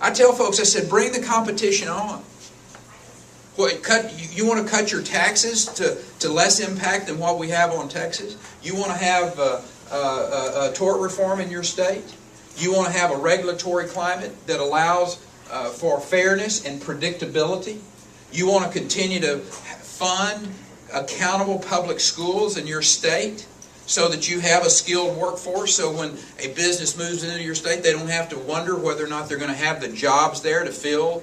I tell folks, I said, bring the competition on. What, you want to cut your taxes to less impact than what we have on Texas? You want to have a tort reform in your state? You want to have a regulatory climate that allows for fairness and predictability? You want to continue to fund accountable public schools in your state so that you have a skilled workforce, so when a business moves into your state, they don't have to wonder whether or not they're going to have the jobs there to fill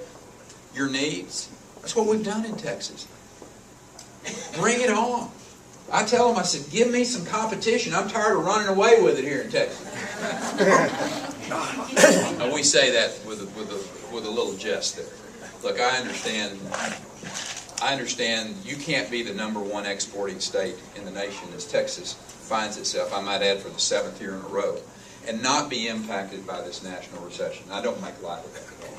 your needs? That's what we've done in Texas. Bring it on. I tell them, I said, give me some competition. I'm tired of running away with it here in Texas. And we say that with a little jest there. Look, I understand you can't be the #1 exporting state in the nation as Texas finds itself, I might add, for the 7th year in a row, and not be impacted by this national recession. I don't make light of that at all.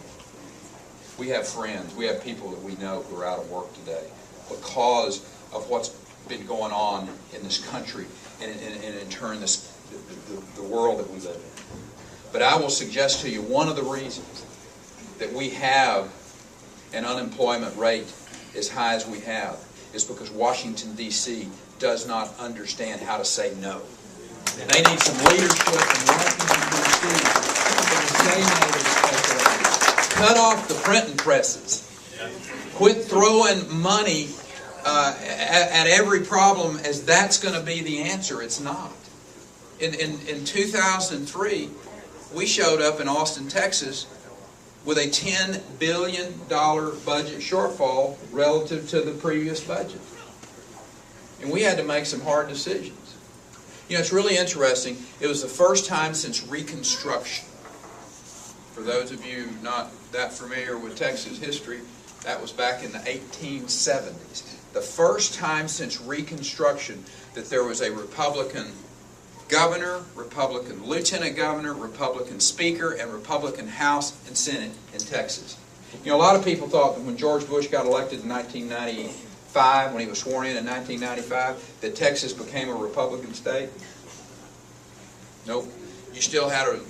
We have friends, we have people that we know who are out of work today because of what's been going on in this country and in turn the world that we live in. But I will suggest to you one of the reasons that we have an unemployment rate as high as we have is because Washington, D.C. does not understand how to say no. They need some leadership in Washington, D.C. to say no to speculation. Cut off the printing presses. Quit throwing money at every problem as that's going to be the answer. It's not. In 2003, we showed up in Austin, Texas, with a $10 billion budget shortfall relative to the previous budget. And we had to make some hard decisions. You know, it's really interesting. It was the first time since Reconstruction. For those of you not that familiar with Texas history, that was back in the 1870s. The first time since Reconstruction that there was a Republican governor, Republican lieutenant governor, Republican speaker, and Republican House and Senate in Texas. You know, a lot of people thought that when George Bush got elected in 1995, when he was sworn in 1995, that Texas became a Republican state. Nope. You still had a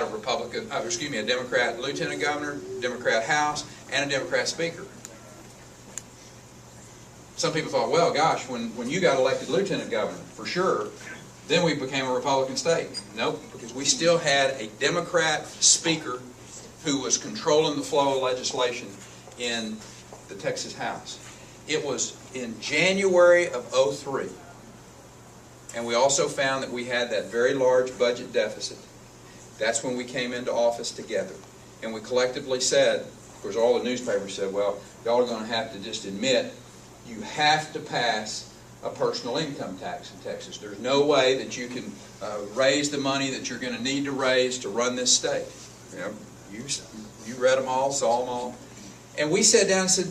Republican, a Democrat lieutenant governor, Democrat House, and a Democrat speaker. Some people thought, well, gosh, when you got elected lieutenant governor, for sure, then we became a Republican state. Nope, because we still had a Democrat speaker who was controlling the flow of legislation in the Texas House. It was in January of 2003, and we also found that we had that very large budget deficit. That's when we came into office together. And we collectively said, of course all the newspapers said, well, y'all are going to have to just admit you have to pass a personal income tax in Texas. There's no way that you can raise the money that you're going to need to raise to run this state. You know, you read them all, saw them all. And we sat down and said,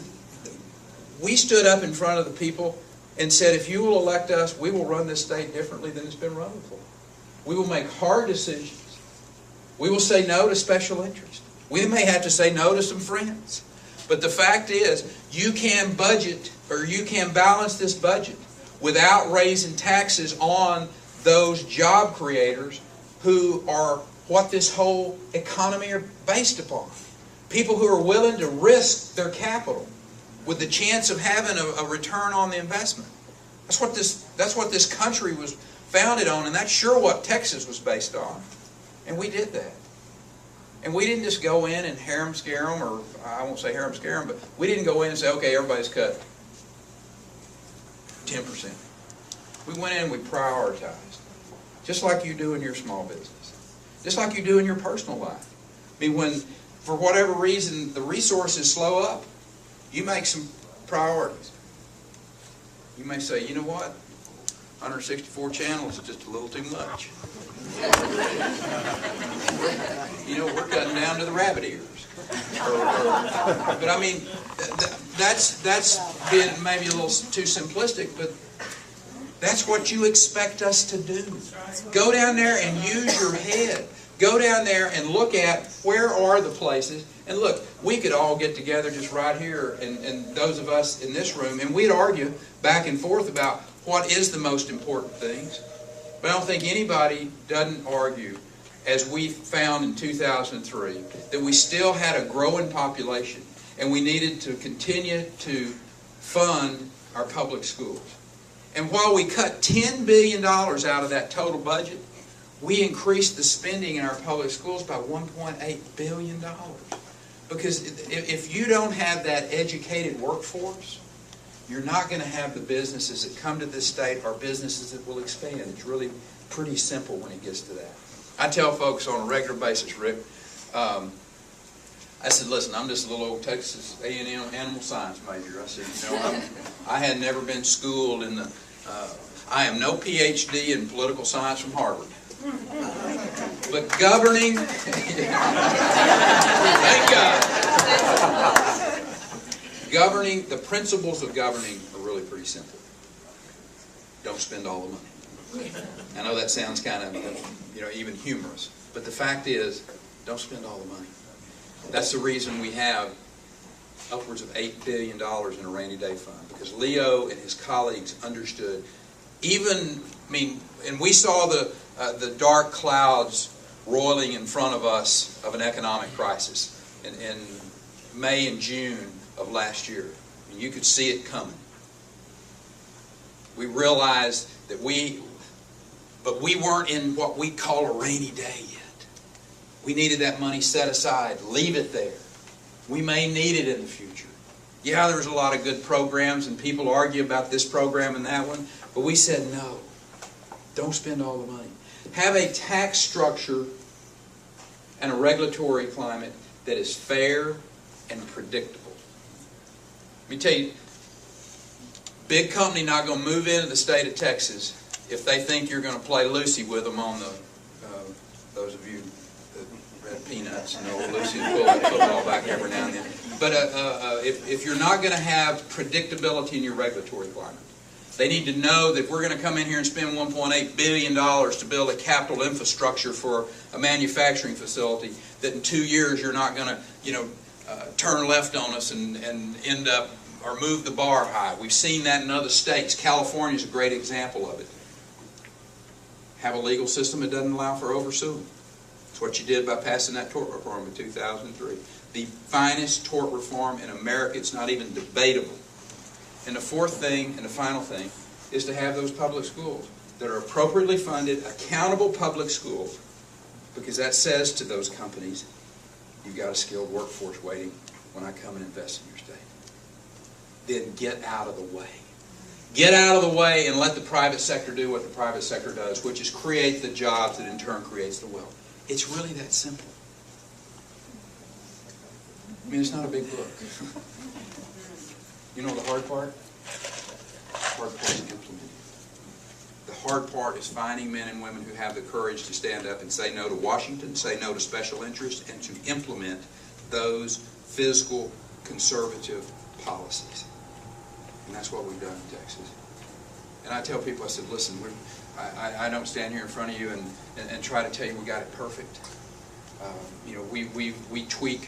we stood up in front of the people and said, if you will elect us, we will run this state differently than it's been run before. We will make hard decisions. We will say no to special interest. We may have to say no to some friends. But the fact is, you can budget, or you can balance this budget without raising taxes on those job creators who are what this whole economy are based upon. People who are willing to risk their capital with the chance of having a return on the investment. That's what this country was founded on, and that's sure what Texas was based on. And we did that. And we didn't just go in and harem scare them, or I won't say harem scare them, but we didn't go in and say, okay, everybody's cut 10%. We went in and we prioritized, just like you do in your small business, just like you do in your personal life. I mean, when, for whatever reason, the resources slow up, you make some priorities. You may say, you know what, 164 channels is just a little too much. You know, we're cutting down to the rabbit ears. But I mean, that's been maybe a little too simplistic, but that's what you expect us to do. Go down there and use your head. Go down there and look at where are the places. And look, we could all get together just right here, and those of us in this room, and we'd argue back and forth about what is the most important things. But I don't think anybody doesn't argue as we found in 2003, that we still had a growing population and we needed to continue to fund our public schools. And while we cut $10 billion out of that total budget, we increased the spending in our public schools by $1.8 billion. Because if you don't have that educated workforce, you're not going to have the businesses that come to this state or businesses that will expand. It's really pretty simple when it gets to that. I tell folks on a regular basis, Rick, I said, listen, I'm just a little old Texas A&M animal science major. I said, I had never been schooled in the, I am no PhD in political science from Harvard. But governing, thank God, governing, the principles of governing are really pretty simple. Don't spend all the money. I know that sounds kind of, even humorous, but the fact is, don't spend all the money. That's the reason we have upwards of $8 billion in a rainy day fund, because Leo and his colleagues understood, and we saw the dark clouds roiling in front of us of an economic crisis in May and June of last year. You could see it coming. We realized that we weren't in what we call a rainy day yet. We needed that money set aside. Leave it there. We may need it in the future. Yeah, there's a lot of good programs and people argue about this program and that one, but we said no. Don't spend all the money. Have a tax structure and a regulatory climate that is fair and predictable. Let me tell you, big company not going to move into the state of Texas if they think you're going to play Lucy with them on the, those of you that read Peanuts know Lucy will pull that football back every now and then. But if you're not going to have predictability in your regulatory climate, they need to know that we're going to come in here and spend $1.8 billion to build a capital infrastructure for a manufacturing facility, that in 2 years you're not going to, turn left on us and end up or move the bar high. We've seen that in other states. California is a great example of it. Have a legal system that doesn't allow for oversuing. That's what you did by passing that tort reform in 2003. The finest tort reform in America. It's not even debatable. And the fourth thing, and the final thing, is to have those public schools that are appropriately funded, accountable public schools, because that says to those companies, you've got a skilled workforce waiting when I come and invest in your state. Then get out of the way. Get out of the way and let the private sector do what the private sector does, which is create the jobs that in turn creates the wealth. It's really that simple. It's not a big book. You know the hard part? The hard part is implementing. The hard part is finding men and women who have the courage to stand up and say no to Washington, say no to special interests, and to implement those fiscal conservative policies. And that's what we've done in Texas. And I tell people, I said, listen, I don't stand here in front of you and try to tell you we got it perfect. We tweak